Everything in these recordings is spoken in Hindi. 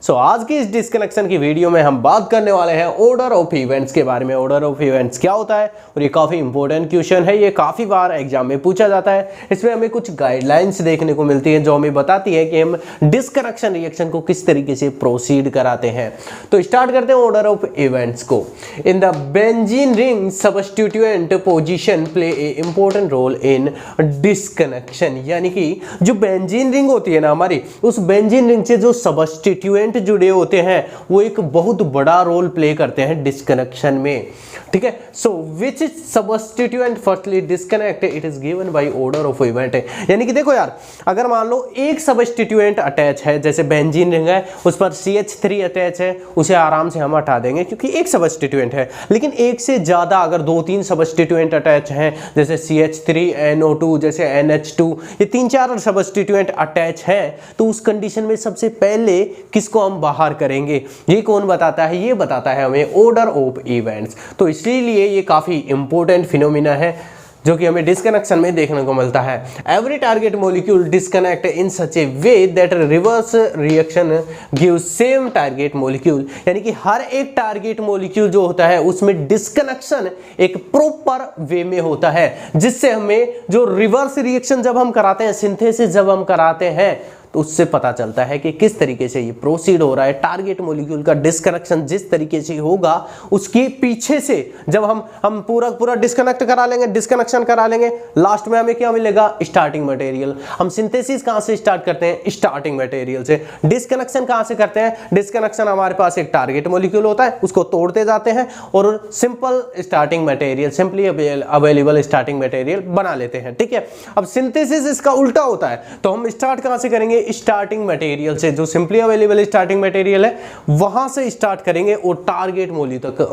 सो आज की इस डिस्कनेक्शन की वीडियो में हम बात करने वाले हैं ऑर्डर ऑफ इवेंट्स के बारे में। ऑर्डर ऑफ इवेंट्स क्या होता है और ये काफ़ी इंपॉर्टेंट क्वेश्चन है, ये काफ़ी बार एग्जाम में पूछा जाता है। इसमें हमें कुछ गाइडलाइंस देखने को मिलती है जो हमें बताती है कि हम डिस्कनेक्शन रिएक्शन को किस तरीके से प्रोसीड कराते हैं। तो स्टार्ट करते हैं ऑर्डर ऑफ इवेंट्स को। In the benzene ring substituent position play a important role in disconnection, यानी कि जो बेंजीन रिंग होती है ना हमारी, उस बेंजीन रिंग से जो सबस्टिट्यूएंट जुड़े होते हैं वो एक बहुत बड़ा रोल प्ले करते हैं डिस्कनेक्शन में। ठीक है, so which substituent firstly disconnect it is given by order of event. यानी कि देखो यार, अगर मान लो एक सबस्टिट्यूएंट अटैच है, जैसे बेंजीन रिंग है उस पर CH3 अटैच है, उसे आराम से हम हटा देंगे क्योंकि एक सबस्टिट्यूएंट है। लेकिन एक से ज्यादा अगर 2-3 सबस्टिट्यूएंट अटैच हैं, जैसे CH3 NO2 जैसे NH2, ये 3-4 सबस्टिट्यूएंट अटैच हैं, तो उस कंडीशन में सबसे पहले किसको हम बाहर करेंगे? ये कौन बताता है? ये बताता है हमें ऑर्डर ऑफ इवेंट्स। तो इसीलिए ये काफी इंपॉर्टेंट फिनोमिना है जो कि हमें डिस्कनेक्शन में देखने को मिलता है। Every target molecule disconnect in such A way that reverse reaction give same target molecule, यानी कि हर एक टारगेट मॉलिक्यूल जो होता है उसमें डिस्कनेक्शन एक प्रॉपर वे में होता है, जिससे हमें जो रिवर्स रिएक्शन जब हम कराते हैं, सिंथेसिस जब हम कराते हैं, तो उससे पता चलता है कि किस तरीके से ये प्रोसीड हो रहा है। टारगेट मॉलिक्यूल का डिस्कनेक्शन जिस तरीके से होगा उसके पीछे से जब हम पूरा डिस्कनेक्ट करा लेंगे, डिस्कनेक्शन करा लेंगे, लास्ट में हमें क्या मिलेगा? Starting material. हम सिंथेसिस कहां से स्टार्ट करते हैं? स्टार्टिंग मटेरियल से। डिस्कनेक्शन कहां से करते हैं? डिस्कनेक्शन हमारे पास एक टारगेट मॉलिक्यूल होता है, उसको तोड़ते जाते हैं और simple starting material, simply available starting material बना लेते हैं। ठीक है, अब सिंथेसिस इसका उल्टा होता है, तो हम स्टार्ट कहां से करेंगे? स्टार्टिंग मटेरियल से, जो सिंपली अवेलेबल स्टार्टिंग मटेरियल है वहां से स्टार्ट करेंगे और टारगेट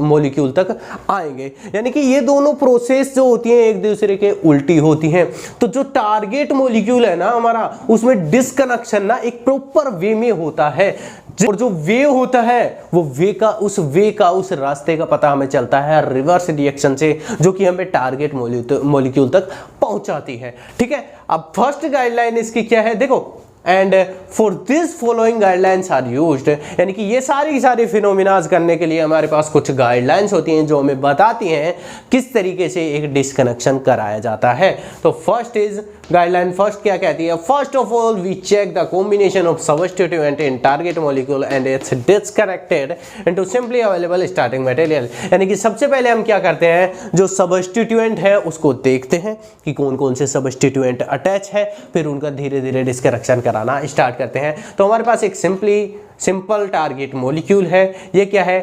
मॉलिक्यूल तक आएंगे। यानी कि ये दोनों प्रोसेस जो होती हैं एक दूसरे के उल्टी होती हैं। तो जो टारगेट मॉलिक्यूल है ना हमारा, उसमें डिस्कनेक्शन ना एक प्रॉपर वे में होता है, और जो वे होता है वो वे का उस रास्ते का पता हमें चलता है रिवर्स रिएक्शन से, जो कि हमें टारगेट मॉलिक्यूल तक पहुंचाती है। ठीक है, अब फर्स्ट गाइडलाइन इसकी क्या है? देखो, and for this following guidelines are used, यानी कि ये सारी फिनोमिनाज करने के लिए हमारे पास कुछ गाइडलाइंस होती हैं जो हमें बताती हैं किस तरीके से एक डिस्कनेक्शन कराया जाता है। तो फर्स्ट इज गाइडलाइन, फर्स्ट क्या कहती है? First of all we check the combination of substituent in target molecule and its disconnected into simply available starting material. यानी कि सबसे पहले हम क्या करते हैं, जो सबस्टिट्यूएंट है उसको देखते हैं कि कौन कौन से सबस्टिट्यूएंट अटैच है, फिर उनका धीरे धीरे डिस्कनेक्शन कराना स्टार्ट करते हैं। तो हमारे पास एक सिंपल टारगेट मॉलिक्यूल है, ये क्या है?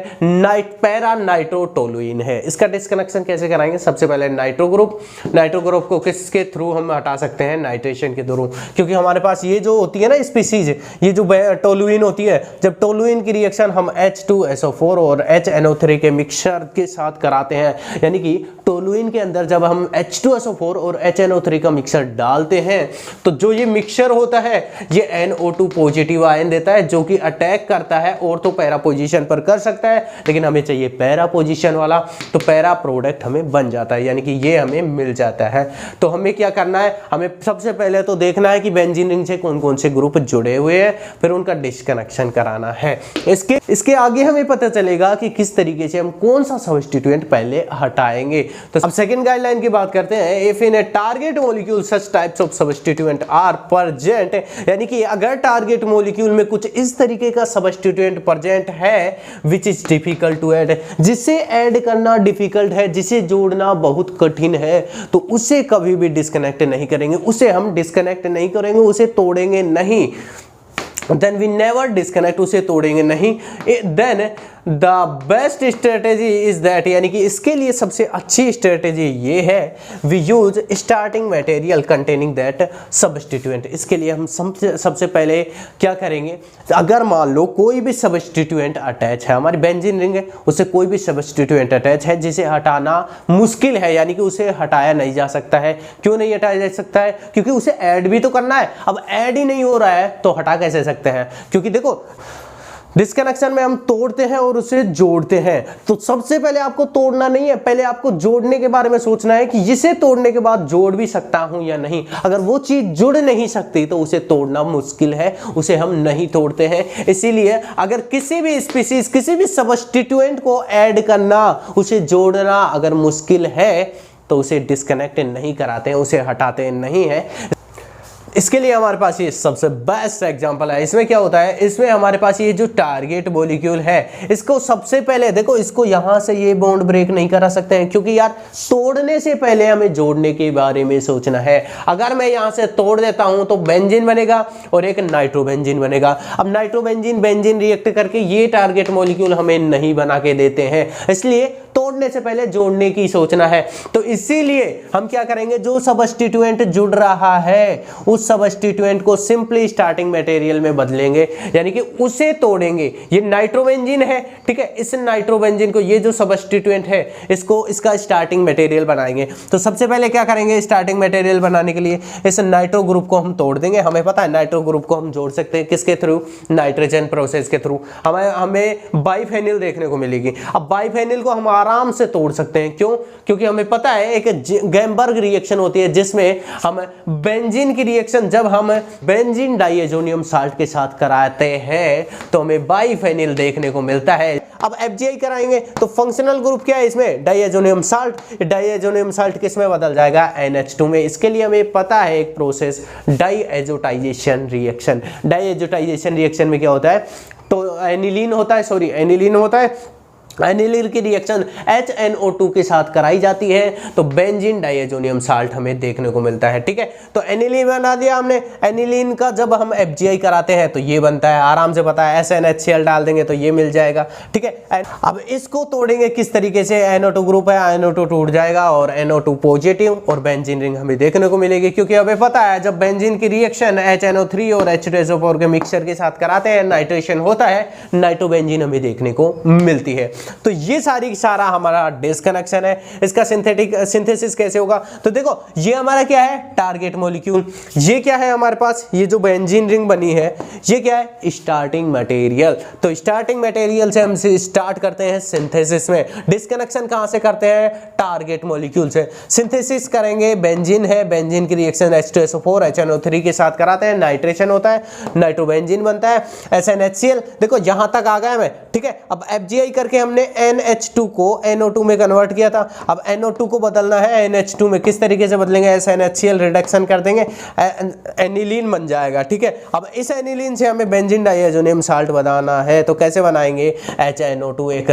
पैरा नाइट्रोटोलुइन है। इसका डिस्कनेक्शन कैसे कराएंगे? सबसे पहले नाइट्रो ग्रुप को किसके थ्रू हम हटा सकते हैं? नाइट्रेशन के थ्रू, क्योंकि हमारे पास ये जो होती है ना स्पीसीज, ये जो टोलुइन होती है, जब टोलुइन की रिएक्शन हम H2SO4 और HNO3 के मिक्सचर के साथ कराते हैं, यानी कि टोलुइन के अंदर जब हम H2SO4 और HNO3 का मिक्सचर डालते हैं, तो जो ये मिक्सचर होता है ये NO2 पॉजिटिव आयन देता है, जो कि अटैक करता है और तो पैरा पोजीशन पर कर सकता है, लेकिन हमें चाहिए पैरा पोजीशन वाला, तो पैरा प्रोडक्ट हमें बन जाता है, यानी कि ये हमें मिल जाता है। तो हमें क्या करना है? हमें सबसे पहले तो देखना है कि बेंजीन रिंग से कौन कौन से ग्रुप जुड़े हुए हैं, फिर उनका डिस्कनेक्शन कराना है। इसके आगे हमें पता चलेगा कि किस तरीके से हम कौन सा सबस्टिट्यूएंट पहले हटाएंगे। तो अब सेकंड गाइडलाइन की बात करते हैं। If in a target molecule such types of substituent are present, यानी कि अगर टारगेट मॉलिक्यूल में कुछ इस तरीके का सबस्टिट्यूएंट प्रेजेंट है which is difficult to add, जिसे ऐड करना डिफिकल्ट है, जिसे जोड़ना बहुत कठिन है, तो उसे कभी भी डिस्कनेक्ट नहीं करेंगे, उसे हम डिस्कनेक्ट नहीं करेंगे, उसे तोड़ेंगे नहीं। Then we never disconnect, उसे तोड़ेंगे नहीं। Then the best strategy is that, यानी कि इसके लिए सबसे अच्छी स्ट्रेटेजी ये है, we use starting material containing that substituent। इसके लिए हम सबसे पहले क्या करेंगे? अगर मान लो कोई भी सबस्टिट्यूएंट अटैच है, हमारी बेंजीन रिंग है, उससे कोई भी सबस्टिट्यूएंट अटैच है जिसे हटाना मुश्किल है, यानी कि उसे हटाया नहीं जा सकता है। क्यों नहीं हटाया जा सकता है? क्योंकि उसे ऐड भी तो करना है। अब ऐड ही नहीं हो रहा है तो हटा कैसे सकते हैं? क्योंकि देखो डिस्कनेक्शन में हम तोड़ते हैं और उसे जोड़ते हैं। तो सबसे पहले आपको तोड़ना नहीं है, पहले आपको जोड़ने के बारे में सोचना है कि इसे तोड़ने के बाद जोड़ भी सकता हूं या नहीं। अगर वो चीज जुड़ नहीं सकती तो उसे तोड़ना मुश्किल है, उसे हम नहीं तोड़ते हैं। इसीलिए अगर किसी भी स्पीशीज, किसी भी सब्स्टिट्यूएंट को ऐड करना, उसे जोड़ना अगर मुश्किल है तो उसे डिस्कनेक्ट नहीं कराते हैं, उसे हटाते नहीं है। इसके लिए हमारे पास ये सबसे बेस्ट एग्जांपल है। इसमें क्या होता है, इसमें हमारे पास ये जो टारगेट मॉलिक्यूल है, इसको सबसे पहले देखो, इसको यहां से ये बॉन्ड ब्रेक नहीं करा सकते हैं, क्योंकि यार तोड़ने से पहले हमें जोड़ने के बारे में सोचना है। अगर मैं यहां से तोड़ देता हूं तो बेंजीन बनेगा और एक नाइट्रोबेंजीन बनेगा। अब नाइट्रोबेंजीन बेंजीन रिएक्ट करके ये टारगेट मॉलिक्यूल हमें नहीं बना के देते हैं, इसलिए तोड़ने से पहले जोड़ने की सोचना है। तो इसीलिए हम क्या करेंगे, जो सब्स्टिट्यूएंट जुड़ रहा है उस सब्स्टिट्यूएंट को सिंपली स्टार्टिंग मटेरियल में बदलेंगे, यानी कि उसे तोड़ेंगे। ये नाइट्रोबेंजीन है, ठीक है, इस नाइट्रोबेंजीन को, ये जो सब्स्टिट्यूएंट है, इसको इसका स्टार्टिंग मटेरियल बनाएंगे। तो सबसे पहले क्या करेंगे, स्टार्टिंग मटेरियल बनाने के लिए इस नाइट्रो ग्रुप को हम तोड़ देंगे। हमें पता है नाइट्रो ग्रुप को हम जोड़ सकते हैं किसके थ्रू, नाइट्रोजन प्रोसेस के थ्रू। हमें बाइफेनिल देखने को मिलेगी। अब बाइफेनिल को हम आराम से तोड़ सकते हैं, क्यों, क्योंकि हमें पता है एक गैम्बर्ग रिएक्शन होती है जिसमें हम बेंजीन की रिएक्शन, जब हम बेंजीन डाइएजोनियम साल्ट के साथ कराते हैं तो हमें बाइफेनिल देखने को मिलता है। अब एफजीआई कराएंगे तो फंक्शनल ग्रुप क्या है इसमें, डाइएजोनियम साल्ट। डाइएजोनियम साल्ट किस में बदल जाएगा, NH2 में। इसके लिए हमें पता है एक process, diazotisation reaction. Diazotisation reaction में क्या होता है, तो एनिलीन होता है, सॉरी एनिलीन होता है। एनिलीन की रिएक्शन HNO2 के साथ कराई जाती है तो बेंजीन डाइएजोनियम साल्ट हमें देखने को मिलता है, ठीक है। तो एनिलीन बना दिया हमने। एनिलीन का जब हम FGI कराते हैं तो ये बनता है, आराम से पता है, SNHCl डाल देंगे तो ये मिल जाएगा, ठीक है। अब इसको तोड़ेंगे किस तरीके से, NO2 ग्रुप है, NO2 टूट जाएगा और NO2 पॉजिटिव और बेंजीन रिंग हमें देखने को मिलेगी, क्योंकि हमें पता है जब बेंजीन की रिएक्शन HNO3 और H2SO4 के मिक्सचर के साथ कराते हैं, नाइट्रेशन होता है, नाइट्रोबेंजीन हमें देखने को मिलती है। तो ये सारा हमारा डिस्कनेक्शन है। इसका सिंथेसिस कैसे होगा, तो देखो ये हमारा क्या है, टारगेट मॉलिक्यूल। ये क्या है हमारे पास, ये जो बेंजीन रिंग बनी है ये क्या है, स्टार्टिंग मटेरियल। तो स्टार्टिंग मटेरियल से हम स्टार्ट करते हैं सिंथेसिस में। डिस्कनेक्शन कहां से करते हैं, टारगेट मॉलिक्यूल से। सिंथेसिस करेंगे, बेंजीन है, बेंजीन की रिएक्शन H2SO4 HNO3 के साथ कराते हैं, नाइट्रेशन होता है, नाइट्रोबेंजीन बनता है, SNHCl। देखो यहां तक आ गए हमें, ठीक है। अब FGI करके हमने NH2 को NO2 में कन्वर्ट किया था। अब NO2 को बदलना है NH2 में, किस तरीके से बदलेंगे, SNHCl रिडक्शन कर देंगे, एनिलीन बन जाएगा, ठीक है। अब इस एनिलीन से हमें बेंजीन डाइएजोनियम साल्ट बनाना है, तो कैसे बनाएंगे, HNO2 एक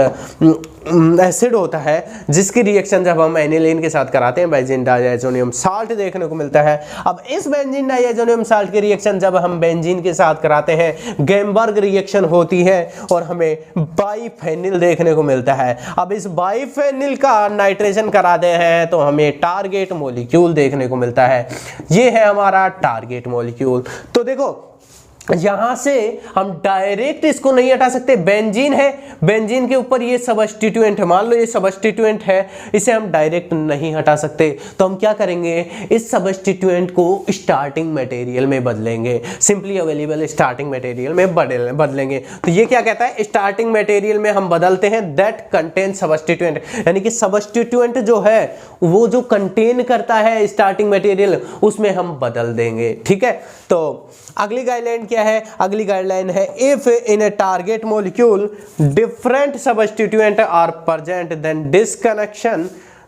एसिड होता है जिसकी रिएक्शन जब हम एनिलीन के साथ कराते हैं बेंजीन डाइएजोनियम साल्ट देखने को मिलता है। अब इस बेंजीन डाइएजोनियम साल्ट की रिएक्शन जब हम बेंजीन के साथ कराते हैं, गैम्बर्ग रिएक्शन होती है और हमें बाइफेनिल देखने को मिलता है। अब इस बाइफेनिल का नाइट्रेशन कराते हैं तो हमें टारगेट मॉलिक्यूल देखने को मिलता है। ये है हमारा टारगेट मॉलिक्यूल। तो देखो यहां से हम डायरेक्ट इसको नहीं हटा सकते, बेंजीन है, बेंजीन के ऊपर ये सब्स्टिट्यूएंट है, मान लो ये सब्स्टिट्यूएंट है, इसे हम डायरेक्ट नहीं हटा सकते। तो हम क्या करेंगे, इस सब्स्टिट्यूएंट को स्टार्टिंग मटेरियल में बदलेंगे, सिंपली अवेलेबल स्टार्टिंग मटेरियल में बदलेंगे। तो ये क्या कहता है, स्टार्टिंग मटेरियल में हम बदलते हैं दैट कंटेन सब्स्टिट्यूएंट, यानी कि सब्स्टिट्यूएंट जो है वो जो कंटेन करता है स्टार्टिंग मटेरियल उसमें हम बदल देंगे, ठीक है। तो अगली गाइडलाइन क्या है, अगली गाइडलाइन है, if in a target molecule different substituent are present then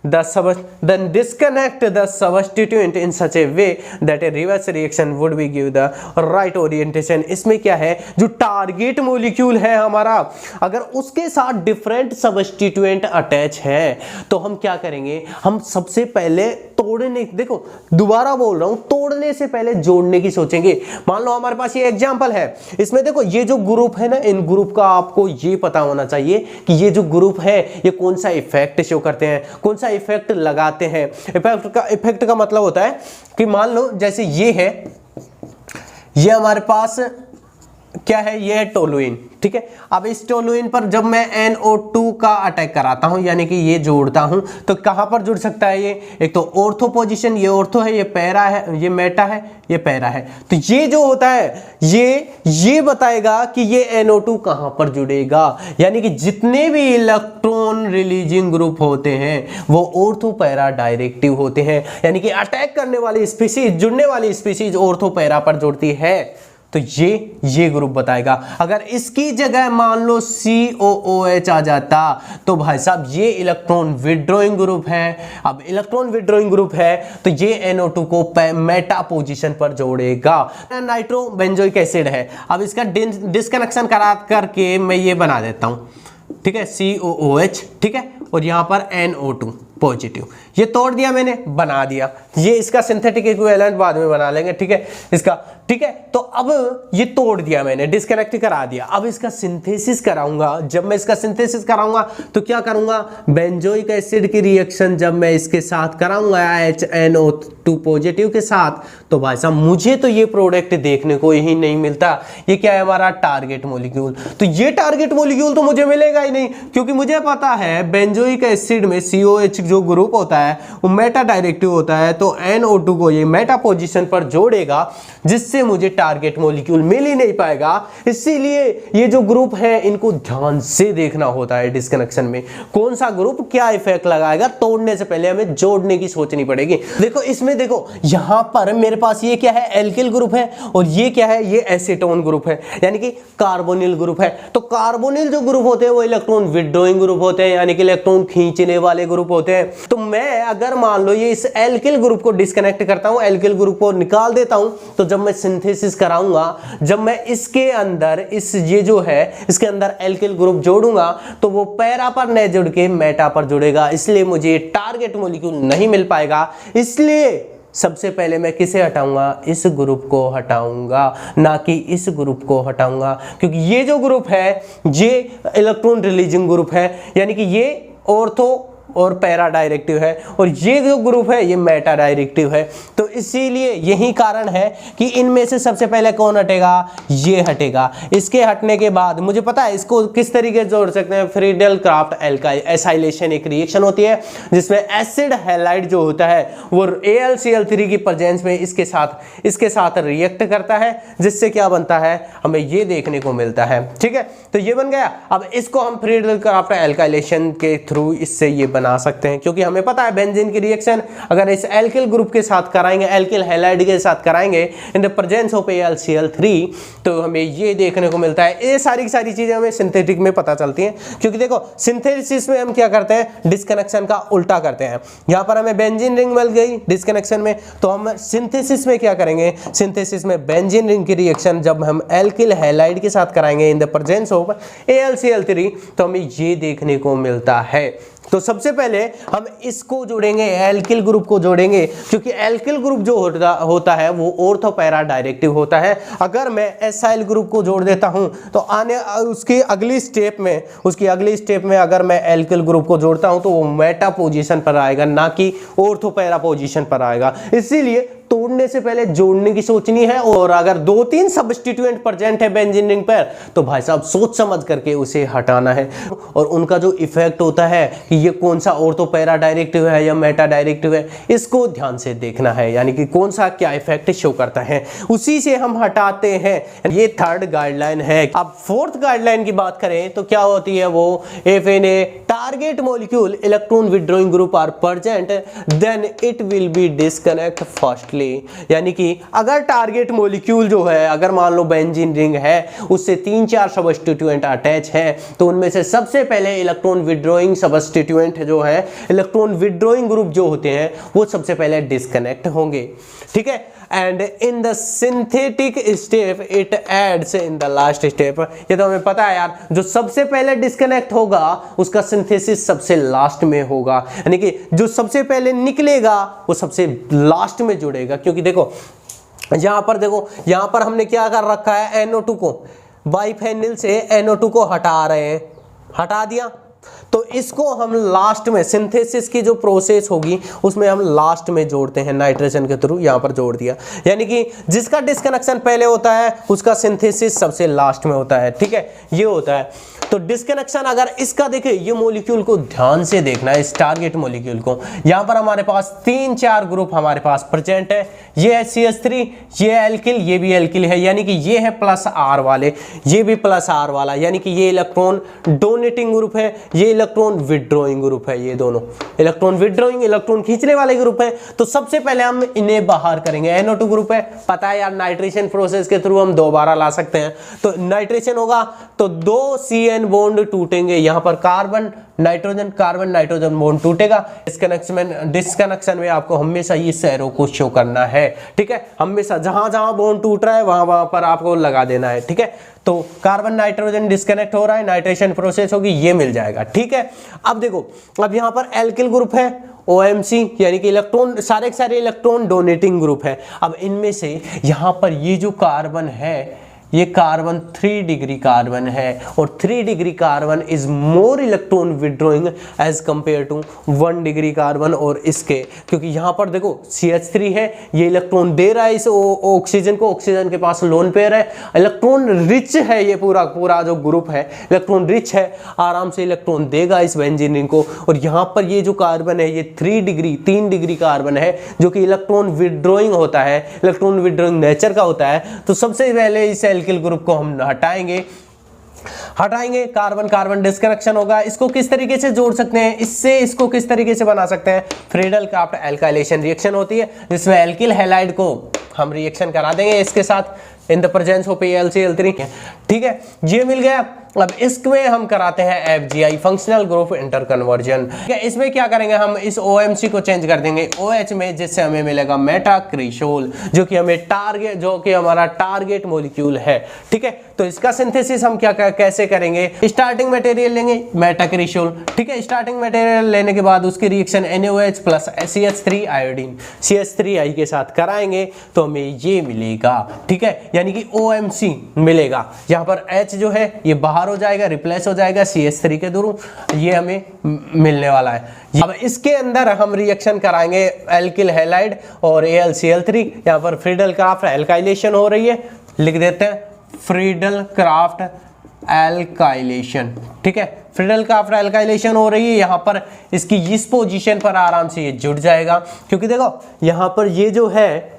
disconnect the substituent in such a way that a reverse reaction would be give the right orientation। इसमें क्या है, जो टारगेट मॉलिक्यूल है हमारा, अगर उसके साथ डिफरेंट सब्स्टिट्यूएंट अटैच है तो हम क्या करेंगे, हम सबसे पहले तोड़ने, देखो दोबारा बोल रहा हूं, तोड़ने से पहले जोड़ने की सोचेंगे। मान लो हमारे पास ये एग्जांपल है, इसमें देखो ये जो ग्रुप है ना, इन ग्रुप का आपको ये पता होना चाहिए कि ये जो ग्रुप है ये कौन सा इफेक्ट शो करते हैं, कौन सा इफेक्ट लगाते हैं। इफेक्ट का मतलब होता है कि मान लो जैसे ये है, ये हमारे पास क्या है, ये है टोलुइन, ठीक है। अब इस टोलुइन पर जब मैं NO2 का अटैक कराता हूं, यानी कि ये जोड़ता हूं, तो कहां पर जुड़ सकता है ये? एक तो ऑर्थो पोजीशन, ये ऑर्थो है, ये पैरा है, ये मेटा है, ये पैरा है। तो ये जो होता है ये बताएगा कि ये NO2 कहां पर जुड़ेगा। यानी कि जितने भी इलेक्ट्रॉन रिलीजिंग ग्रुप होते हैं वो ऑर्थो पैरा डायरेक्टिव होते हैं, यानी कि अटैक करने वाली स्पीसीज, जुड़ने वाली स्पीसीज ऑर्थो पैरा पर जुड़ती है। तो ये ग्रुप बताएगा। अगर इसकी जगह मान लो COOH आ जाता तो भाई साहब ये इलेक्ट्रॉन विड्रॉइंग ग्रुप है। अब इलेक्ट्रॉन विड्रॉइंग ग्रुप है तो ये NO2 को मेटा पोजीशन पर जोड़ेगा। नाइट्रो बेंजोइक एसिड है। अब इसका डिस्कनेक्शन करा करके मैं ये बना देता हूं, ठीक है, COOH, ठीक है, और यहां पर NO2 पॉजिटिव, ये तोड़ दिया मैंने, बना दिया। ये इसका सिंथेटिक इक्विवेलेंट बाद में बना लेंगे, ठीक है, इसका, ठीक है। तो अब ये तोड़ दिया मैंने, डिस्कनेक्ट करा दिया। अब इसका सिंथेसिस कराऊंगा। जब मैं इसका सिंथेसिस कराऊंगा तो क्या करूंगा? बेंजोइक एसिड की रिएक्शन जब मैं इसके साथ कराऊंगा HNO2 पॉजिटिव के साथ, तो भाई साहब मुझे तो ये प्रोडक्ट देखने को ही नहीं मिलता। ये क्या है? हमारा टारगेट मॉलिक्यूल। तो ये टारगेट मॉलिक्यूल तो मुझे मिलेगा ही नहीं, क्योंकि मुझे पता है बेंजोइक एसिड में COH जो ग्रुप होता है वो मेटा डायरेक्टिव होता है। तो NO2 को ये मेटा पोजीशन पर जोड़ेगा, जिससे मुझे टारगेट मॉलिक्यूल मिल ही नहीं पाएगा। इसीलिए ये जो ग्रुप है इनको ध्यान से देखना होता है डिस्कनेक्शन में, कौन सा ग्रुप क्या इफेक्ट लगाएगा। तोड़ने से पहले हमें जोड़ने की सोचनी पड़ेगी। देखो इसमें, देखो यहां पर मेरे पास ये क्या है? एल्किल ग्रुप है, और ये क्या है? ये एसीटोन ग्रुप है, यानी कि कार्बोनिल ग्रुप है। तो कार्बोनिल जो ग्रुप होते हैं वो इलेक्ट्रॉन विड्रॉइंग ग्रुप होते हैं, यानी कि इलेक्ट्रॉन खींचने वाले ग्रुप होते हैं। तो मैं अगर मान लो ये इस एल्किल ग्रुप को डिस्कनेक्ट करता हूं, एल्किल ग्रुप को निकाल देता हूं, तो जब मैं सिंथेसिस कराऊंगा, जब मैं इसके अंदर ये जो है इसके अंदर एल्किल ग्रुप जोड़ूंगा, तो वो पैरा पर न जुड़ के मेटा पर जुड़ेगा। इसलिए मुझे टारगेट मॉलिक्यूल नहीं मिल पाएगा। इसलिए सबसे पहले मैं किसे हटाऊंगा? इस ग्रुप को हटाऊंगा, ना कि इस ग्रुप को हटाऊंगा, क्योंकि ये जो ग्रुप है ये इलेक्ट्रॉन रिलीजिंग ग्रुप है, यानी कि ये ऑर्थो और पैरा डायरेक्टिव है, और ये जो ग्रुप है ये मेटा डायरेक्टिव है। तो इसीलिए यही कारण है कि इनमें से सबसे पहले कौन हटेगा? ये हटेगा। इसके हटने के बाद मुझे पता है इसको किस तरीके से जोड़ सकते हैं। फ्रीडल क्राफ्ट एसाइलेशन एक रिएक्शन होती है जिसमें एसिड हैलाइड जो होता है वो AlCl3 की प्रेजेंस में इसके साथ रिएक्ट करता है, जिससे क्या बनता है? हमें ये देखने को मिलता है, ठीक है। तो ये बन गया। अब इसको हम फ्रीडल क्राफ्ट एल्काइलेशन के थ्रू इससे ये बना सकते हैं, क्योंकि हमें पता है बेंजीन की रिएक्शन अगर इस एल्किल ग्रुप के साथ कराएंगे, एल्किल हैलाइड के साथ कराएंगे in the presence of AlCl3, तो हमें ये देखने को मिलता है। ये सारी चीजें हमें सिंथेटिक में पता चलती हैं, क्योंकि देखो सिंथेसिस में हम क्या करते हैं? डिस्कनेक्शन का उल्टा करते हैं। यहां पर हमें बेंजीन रिंग मिल गई डिस्कनेक्शन में, तो हम सिंथेसिस में क्या करेंगे? सिंथेसिस में बेंजीन रिंग की रिएक्शन जब हम एल्किल हैलाइड के साथ कराएंगे in the presence of AlCl3, तो हमें ये देखने को मिलता है। तो सबसे पहले हम इसको जोड़ेंगे, एल्किल ग्रुप को जोड़ेंगे, क्योंकि एल्किल ग्रुप जो होता है वो ऑर्थो पैरा डायरेक्टिव होता है। अगर मैं एसाइल ग्रुप को जोड़ देता हूं तो उसकी अगली स्टेप में अगर मैं एल्किल ग्रुप को जोड़ता हूं तो वो मेटा पोजीशन पर आएगा, ना कि ऑर्थो पैरा पोजीशन पर आएगा। इसीलिए तोड़ने से पहले जोड़ने की सोचनी है। और अगर 2-3 सब्स्टिट्यूएंट प्रेजेंट है बेंजीन रिंग पर, तो भाई साहब सोच समझ करके उसे हटाना है। और उनका जो इफेक्ट होता है कि ये कौन सा ऑर्थो पैरा डायरेक्टिव है या मेटा डायरेक्टिव है, इसको ध्यान से देखना है, यानी कि कौन सा क्या इफेक्ट शो करता है, उसी से हम हटाते हैं। ये थर्ड गाइडलाइन है। अब फोर्थ गाइडलाइन की बात करें तो क्या होती है वो? If in a target molecule electron withdrawing group are present then it will be disconnect firstly. यानी कि अगर टारगेट मॉलिक्यूल जो है, अगर मान लो बेंजीन रिंग है, उससे 3-4 सब्स्टिट्यूएंट अटैच है, तो उनमें से सबसे पहले इलेक्ट्रॉन विड्रॉइंग सब्स्टिट्यूएंट जो है, इलेक्ट्रॉन विड्रॉइंग ग्रुप जो होते हैं, वो सबसे पहले डिस्कनेक्ट होंगे, ठीक है। And in the synthetic step it adds in the last step. ये तो हमें पता है यार, जो सबसे पहले डिस्कनेक्ट होगा उसका सिंथेसिस सबसे लास्ट में होगा, यानी कि जो सबसे पहले निकलेगा वो सबसे लास्ट में जुड़ेगा। क्योंकि देखो यहां पर हमने क्या कर रखा है? NO2 को बाइफेनिल से NO2 को हटा रहे हैं, हटा दिया, तो इसको हम लास्ट में सिंथेसिस की जो प्रोसेस होगी उसमें हम लास्ट में जोड़ते हैं, नाइट्रोजन के थ्रू यहां पर जोड़ दिया। यानी कि जिसका डिस्कनेक्शन पहले होता है उसका सिंथेसिस सबसे लास्ट में होता है। ठीक है, ये होता है। तो डिस्कनेक्शन अगर इसका देखें, ये मॉलिक्यूल को ध्यान से देखना है, इस टारगेट मॉलिक्यूल को। यहां पर हमारे पास 3-4 ग्रुप हमारे पास प्रेजेंट है। ये है CH3, ये एल्किल, ये भी एल्किल है, यानी कि ये है +R वाले, ये भी +R वाला, यानी कि ये इलेक्ट्रॉन डोनेटिंग ग्रुप है, ये इलेक्ट्रॉन विड्रॉइंग ग्रुप है। ये दोनों इलेक्ट्रॉन विड्रॉइंग, इलेक्ट्रॉन खींचने वाले ग्रुप है। तो सबसे पहले हम इन्हें बाहर करेंगे। NO2 ग्रुप है, पता है यार, नाइट्रेशन प्रोसेस के थ्रू हम दोबारा ला सकते हैं। तो नाइट्रेशन होगा तो 2 CN बॉन्ड टूटेंगे, यहां पर कार्बन नाइट्रोजन बॉन्ड टूटेगा। डिस्कनेक्शन में आपको हमेशा इस एरो को शो करना है। ठीक है, हमेशा जहां जहां बॉन्ड टूट रहा है वहां पर आपको लगा देना है। ठीक है, तो कार्बन नाइट्रोजन डिस्कनेक्ट हो रहा है, नाइट्रेशन प्रोसेस होगी, ये मिल जाएगा। ठीक है, अब देखो, अब यहां पर एल्किल ग्रुप है, OMC, यानी कि इलेक्ट्रॉन, सारे के सारे इलेक्ट्रॉन डोनेटिंग ग्रुप है। अब इनमें से यहां पर ये जो कार्बन है, ये कार्बन 3 डिग्री कार्बन है, और 3 degree carbon is more electron withdrawing as compare to 1 degree carbon. और इसके, क्योंकि यहां पर देखो CH3 है, ये इलेक्ट्रॉन दे रहा है इस ऑक्सीजन को, ऑक्सीजन के पास लोन पेयर है, इलेक्ट्रॉन रिच है, ये पूरा जो ग्रुप है इलेक्ट्रॉन रिच है, आराम से इलेक्ट्रॉन देगा इस बेंजीन को। और यहां पर ये जो कार्बन है, ये 3 डिग्री कार्बन है, जो कि इलेक्ट्रॉन विड्रॉइंग होता है, इलेक्ट्रॉन विड्रॉइंग नेचर का होता है। तो सबसे पहले इस एल्किल ग्रुप को हम हटाएंगे, कार्बन डिस्कनेक्शन होगा। इसको किस तरीके से जोड़ सकते हैं, इसको किस तरीके से बना सकते हैं, फ्रीडल-क्राफ्ट एल्काइलेशन रिएक्शन होती है, जिसमें एल्किल हैलाइड को हम रिएक्शन करा देंगे इसके साथ in the presence of AlCl3। ठीक है, ये मिल गया। अब इसमें हम कराते हैं FGI, functional group inter conversion. इसमें क्या करेंगे, हम इस OMC को चेंज कर देंगे OH में, जिससे हमें मिलेगा मेटाक्रिसोल, जो कि हमारा टारगेट मॉलिक्यूल है। ठीक है, तो इसका सिंथेसिस हम कैसे करेंगे, स्टार्टिंग मटेरियल लेंगे मेटाक्रिसोल। ठीक है, स्टार्टिंग मटेरियल लेने के बाद उसकी reaction NaOH plus CH3 iodine CH3I के साथ कराएंगे तो हमें ये मिलेगा। ठीक है, यानी कि OMC मिलेगा। यहाँ पर H जो है ये बाहर हो जाएगा, रिप्लेस हो जाएगा CH3 के थ्रू, ये हमें मिलने वाला है। अब इसके अंदर हम रिएक्शन कराएंगे एल्किल हैलाइड और AlCl3। यहाँ पर फ्रीडल-क्राफ्ट एल्काइलेशन हो रही है, लिख देते हैं फ्रीडल-क्राफ्ट एल्काइलेशन। ठीक है, फ्रीडल-क्राफ्ट एल्काइलेशन हो रही है। यहाँ पर इसकी इस पोजीशन पर आराम से ये जुड़ जाएगा, क्योंकि देखो यहाँ पर ये जो है,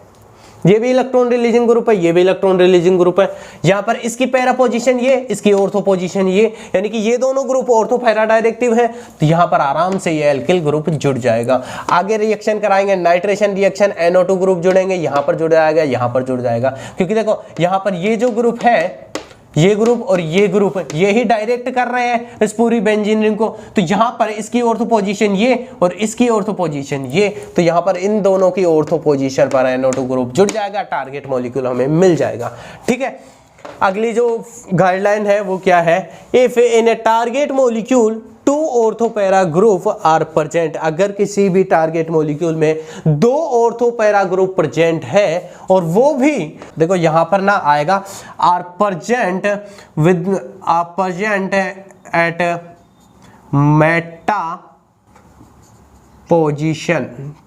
ये भी इलेक्ट्रॉन रिलीजिंग ग्रुप है, ये भी इलेक्ट्रॉन रिलीजिंग ग्रुप है। यहाँ पर इसकी पैरा पोजीशन ये, इसकी ऑर्थो पोजीशन ये, यानी कि ये दोनों ग्रुप ऑर्थो पैरा डायरेक्टिव है। तो यहाँ पर आराम से ये एल्किल ग्रुप जुड़ जाएगा। आगे रिएक्शन कराएंगे, नाइट्रेशन रिएक्शन, NO2 ग्रुप जुड़ेंगे, यहाँ पर जुड़ जाएगा, यहाँ पर जुड़ जाएगा, क्योंकि देखो यहाँ पर ये जो ग्रुप है, ये ग्रुप और ये ग्रुप ये ही डायरेक्ट कर रहे हैं इस पूरी बेंजीन रिंग को। तो यहाँ पर इसकी ऑर्थो पोजीशन ये और इसकी ऑर्थो पोजीशन ये, तो यहाँ पर इन दोनों की ऑर्थो पोजीशन पर NO2 ग्रुप जुड़ जाएगा, टारगेट मॉलिक्यूल हमें मिल जाएगा। ठीक है, अगली जो गाइडलाइन है वो क्या है, if in a target molecule 2 ortho para group are present, अगर किसी भी टारगेट मॉलिक्यूल में 2 ऑर्थोपैरा ग्रुप प्रेजेंट है, और वो भी देखो यहां पर ना आएगा are present at meta position.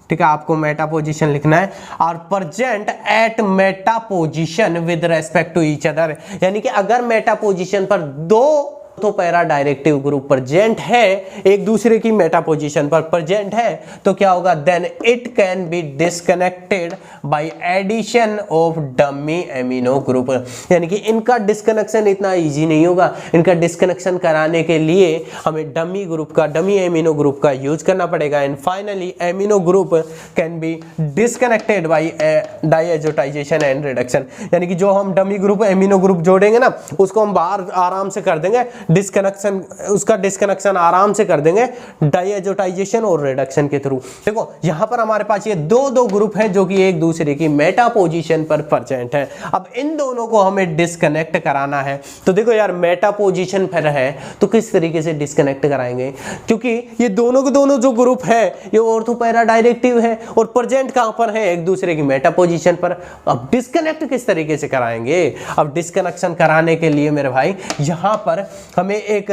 ठीक है, आपको मेटा पोजीशन लिखना है, और present at meta position with respect to each other, यानी कि अगर मेटा पोजीशन पर 2 तो पैरा डायरेक्टिव ग्रुप प्रेजेंट है, एक दूसरे की मेटा पोजीशन पर प्रेजेंट है, तो क्या होगा, then it can be disconnected by addition of dummy amino group. यानी कि इनका डिस्कनेक्शन इतना इजी नहीं होगा, इनका डिस्कनेक्शन कराने के लिए हमें डमी एमिनो ग्रुप का यूज करना पड़ेगा। And finally amino group can be disconnected by diazotization and reduction, यानी कि जो हम डमी ग्रुप एमिनो ग्रुप जोड़ेंगे ना, उसको हम बाहर आराम से कर देंगे डिस्कनेक्शन, उसका डिस्कनेक्शन आराम से कर देंगे डाइएजोटाइजेशन और रिडक्शन के थ्रू। देखो यहां पर हमारे पास ये दो ग्रुप हैं जो कि एक दूसरे की मेटा पोजीशन पर प्रेजेंट है। अब इन दोनों को हमें डिस्कनेक्ट कराना है, तो देखो यार मेटा पोजीशन पर है तो किस तरीके से डिस्कनेक्ट कराएंगे, क्योंकि ये दोनों के दोनों जो ग्रुप है ये ऑर्थोपैरा डायरेक्टिव है और प्रेजेंट कहां पर है, एक दूसरे की मेटा पोजीशन पर। अब डिस्कनेक्ट किस तरीके से कराएंगे, अब डिस्कनेक्शन कराने के लिए मेरे भाई यहां पर हमें एक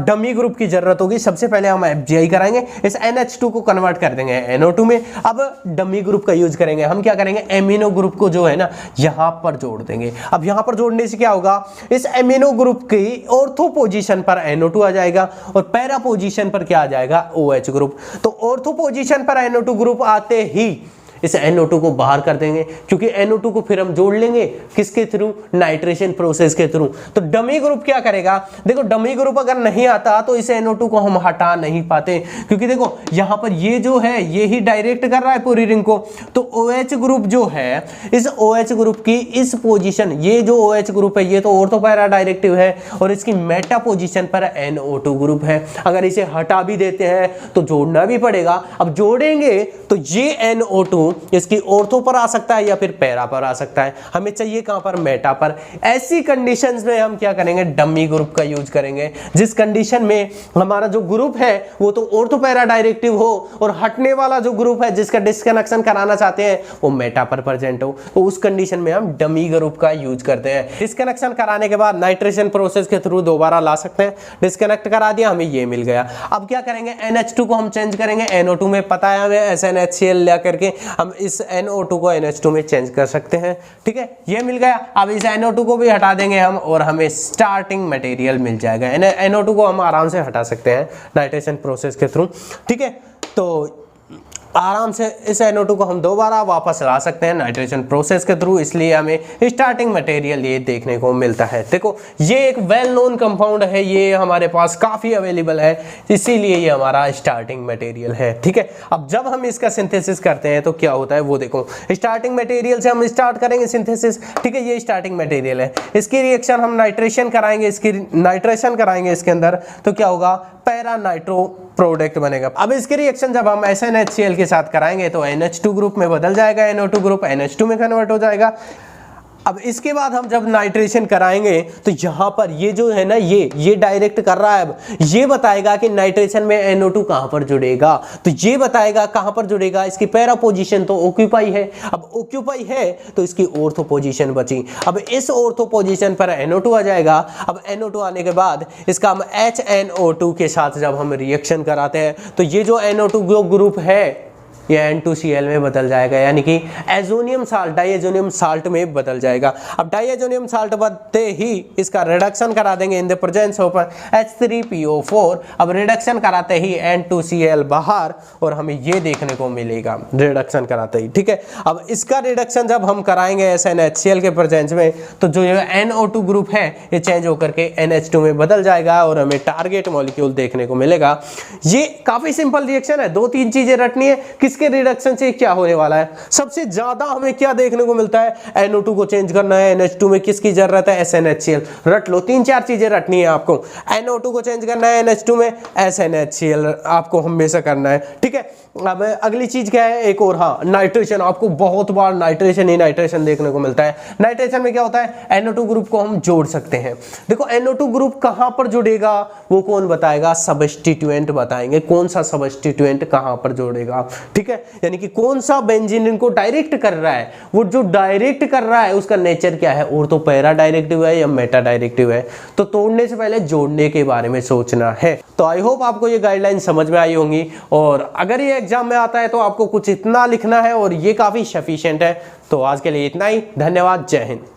डमी ग्रुप की जरूरत होगी। सबसे पहले हम FGI कराएंगे, इस NH2 को कन्वर्ट कर देंगे NO2 में। अब डमी ग्रुप का यूज करेंगे, हम क्या करेंगे, एमिनो ग्रुप को जो है ना यहां पर जोड़ देंगे। अब यहां पर जोड़ने से क्या होगा, इस एमिनो ग्रुप की ऑर्थो पोजीशन पर NO2 आ जाएगा और पैरा पोजीशन पर क्या आ जाएगा, OH ग्रुप। तो ऑर्थो पोजीशन पर NO2 ग्रुप आते ही इस NO2 को बाहर कर देंगे, क्योंकि NO2 को फिर हम जोड़ लेंगे किसके थ्रू, नाइट्रेशन प्रोसेस के थ्रू। तो डमी ग्रुप क्या करेगा, देखो डमी ग्रुप अगर नहीं आता तो इस NO2 को हम हटा नहीं पाते, क्योंकि देखो यहां पर ये जो है ये ही डायरेक्ट कर रहा है पूरी रिंग को। तो OH ग्रुप जो है, इस OH ग्रुप की इस पोजीशन, ये जो OH ग्रुप है ये तो ऑर्थो पैरा डायरेक्टिव है और इसकी मेटा पोजीशन पर NO2 ग्रुप है। अगर इसे हटा भी देते हैं तो जोड़ना भी पड़ेगा। अब जोड़ेंगे तो ये NO2 इसकी ऑर्थो पर आ सकता है या फिर पैरा पर आ सकता है, हमें चाहिए कहां पर, मेटा पर। ऐसी कंडीशंस में हम क्या करेंगे, डमी ग्रुप का यूज करेंगे, जिस कंडीशन में हमारा जो ग्रुप है वो तो ऑर्थो पैरा डायरेक्टिव हो और हटने वाला जो ग्रुप है जिसका डिस्कनेक्शन कराना चाहते हैं वो मेटा पर प्रेजेंट हो, तो उस कंडीशन में हम डमी ग्रुप का यूज करते हैं। डिस्कनेक्शन कराने के बाद नाइट्रेशन प्रोसेस के थ्रू दोबारा ला सकते हैं, डिस्कनेक्ट करा दिया, हमें ये मिल गया। अब क्या करेंगे, NH2 को हम चेंज करेंगे NO2 में, पता है हमें SnHCl ला करके हम इस NO2 को NH2 में चेंज कर सकते हैं। ठीक है, ये मिल गया। अब इस NO2 को भी हटा देंगे हम और हमें स्टार्टिंग मटेरियल मिल जाएगा। NO2 को हम आराम से हटा सकते हैं नाइट्रेशन प्रोसेस के थ्रू। ठीक है, तो आराम से इस NO2 को हम दोबारा वापस ला सकते हैं नाइट्रेशन प्रोसेस के थ्रू, इसलिए हमें स्टार्टिंग मटेरियल ये देखने को मिलता है। देखो ये एक वेल नोन कंपाउंड है, ये हमारे पास काफ़ी अवेलेबल है, इसीलिए ये हमारा स्टार्टिंग मटेरियल है। ठीक है, अब जब हम इसका सिंथेसिस करते हैं तो क्या होता है वो देखो, स्टार्टिंग मटेरियल से हम स्टार्ट करेंगे सिंथेसिस। ठीक है, ये स्टार्टिंग मटेरियल है, इसकी रिएक्शन हम नाइट्रेशन कराएंगे, इसकी नाइट्रेशन कराएंगे इसके अंदर, तो क्या होगा, पैरा नाइट्रो प्रोडक्ट बनेगा। अब इसकी रिएक्शन जब हम SnHCl के साथ कराएंगे तो NH2 ग्रुप में बदल जाएगा, NO2 ग्रुप NH2 में कन्वर्ट हो जाएगा। अब इसके बाद हम जब नाइट्रेशन कराएंगे तो यहाँ पर ये जो है ना ये डायरेक्ट कर रहा है। अब ये बताएगा कि नाइट्रेशन में NO2 कहाँ पर जुड़ेगा, तो ये बताएगा कहाँ पर जुड़ेगा, इसकी पैरा पोजीशन तो ऑक्यूपाई है। अब ऑक्यूपाई है तो इसकी ऑर्थो पोजीशन बची, अब इस ऑर्थो पोजीशन पर NO2 आ जाएगा। अब NO2 आने के बाद इसका हम HNO2 के साथ जब हम रिएक्शन कराते हैं तो ये जो NO2 ग्रुप है ये N2Cl में बदल जाएगा, यानी कि एजोनियम साल्ट, डाइएजोनियम साल्ट में बदल जाएगा। अब डाइएजोनियम साल्ट बनते ही इसका रिडक्शन करा देंगे in the presence of H3PO4। अब रिडक्शन कराते ही N2Cl बाहर और हमें ये देखने को मिलेगा रिडक्शन कराते ही। ठीक है, अब इसका रिडक्शन जब हम कराएंगे SnHCl के प्रेजेंस में तो जो ये NO2 ग्रुप है ये चेंज होकर के NH2 में बदल जाएगा और हमें टारगेट मॉलिक्यूल देखने को मिलेगा। ये काफी सिंपल रिएक्शन है, 2-3 चीजें रटनी है, किसके रिडक्शन से क्या होने वाला है। सबसे ज्यादा हमें क्या देखने को मिलता है, NO2 को चेंज करना है, NH2 में किसकी जरूरत है, SnHCl। रट लो, 3-4 चीजें रटनी है आपको। NO2 को चेंज करना है NH2 में, SnHCl आपको हमेशा करना है। ठीक है, अब अगली चीज क्या है, एक और, हाँ, नाइट्रेशन। आपको बहुत बार नाइट्रेशन ही नाइट्रेशन देखने को मिलता है। नाइट्रेशन में क्या होता है, NO2 ग्रुप को हम जोड़ सकते हैं। देखो NO2 ग्रुप कहां पर जुड़ेगा वो कौन बताएगा, सबस्टिट्यूएंट बताएंगे, कौन सा सबस्टिट्यूएंट कहां पर जोड़ेगा। ठीक है, यानी कि कौन सा बेंजीन इनको डायरेक्ट कर रहा है, वो जो डायरेक्ट कर रहा है उसका नेचर क्या है, और तो पैरा डायरेक्टिव है या मेटा डायरेक्टिव है। तो तोड़ने से पहले जोड़ने के बारे में सोचना है। तो आई होप आपको ये गाइडलाइन समझ में आई होंगी, और अगर ये एग्जाम में आता है तो आपको कुछ इतना लिखना है और ये काफी सफिशिएंट है। तो आज के लिए इतना ही, धन्यवाद, जय हिंद।